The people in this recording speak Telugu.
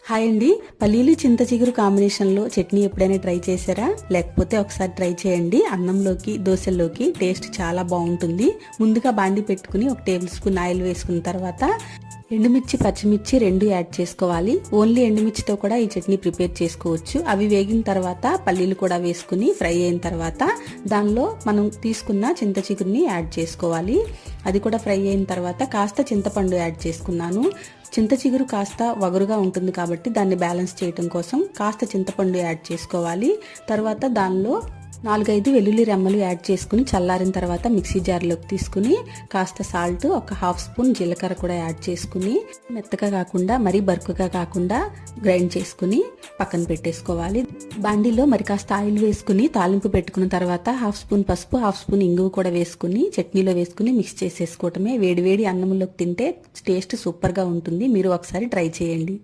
హాయ్ అండి. పల్లీలు చింత చిగురు కాంబినేషన్లో చట్నీ ఎప్పుడైనా ట్రై చేశారా? లేకపోతే ఒకసారి ట్రై చేయండి. అన్నంలోకి దోశల్లోకి టేస్ట్ చాలా బాగుంటుంది. ముందుగా బాండి పెట్టుకుని 1 టేబుల్ స్పూన్ ఆయిల్ వేసుకున్న తర్వాత ఎండుమిర్చి పచ్చిమిర్చి 2 యాడ్ చేసుకోవాలి. ఓన్లీ ఎండుమిర్చితో కూడా ఈ చట్నీ ప్రిపేర్ చేసుకోవచ్చు. అవి వేగిన తర్వాత పల్లీలు కూడా వేసుకుని ఫ్రై అయిన తర్వాత దానిలో మనం తీసుకున్న చింత చిగురుని యాడ్ చేసుకోవాలి. అది కూడా ఫ్రై అయిన తర్వాత కాస్త చింతపండు యాడ్ చేసుకున్నాను. చింత చిగురు కాస్త వగరుగా ఉంటుంది కాబట్టి దాన్ని బ్యాలెన్స్ చేయడం కోసం కాస్త చింతపండు యాడ్ చేసుకోవాలి. తర్వాత దానిలో 4-5 వెల్లుల్లి రెమ్మలు యాడ్ చేసుకుని చల్లారిన తర్వాత మిక్సీ జార్లోకి తీసుకుని కాస్త సాల్ట్, 1/2 స్పూన్ జీలకర్ర కూడా యాడ్ చేసుకుని మెత్తగా కాకుండా మరీ బరుకుగా కాకుండా గ్రైండ్ చేసుకుని పక్కన పెట్టేసుకోవాలి. బాండీలో మరి కాస్త ఆయిల్ వేసుకుని తాలింపు పెట్టుకున్న తర్వాత 1/2 స్పూన్ పసుపు, 1/2 స్పూన్ ఇంగువ కూడా వేసుకుని చట్నీలో వేసుకుని మిక్స్ చేసేసుకోవటమే. వేడివేడి అన్నంలోకి తింటే టేస్ట్ సూపర్గా ఉంటుంది. మీరు ఒకసారి ట్రై చేయండి.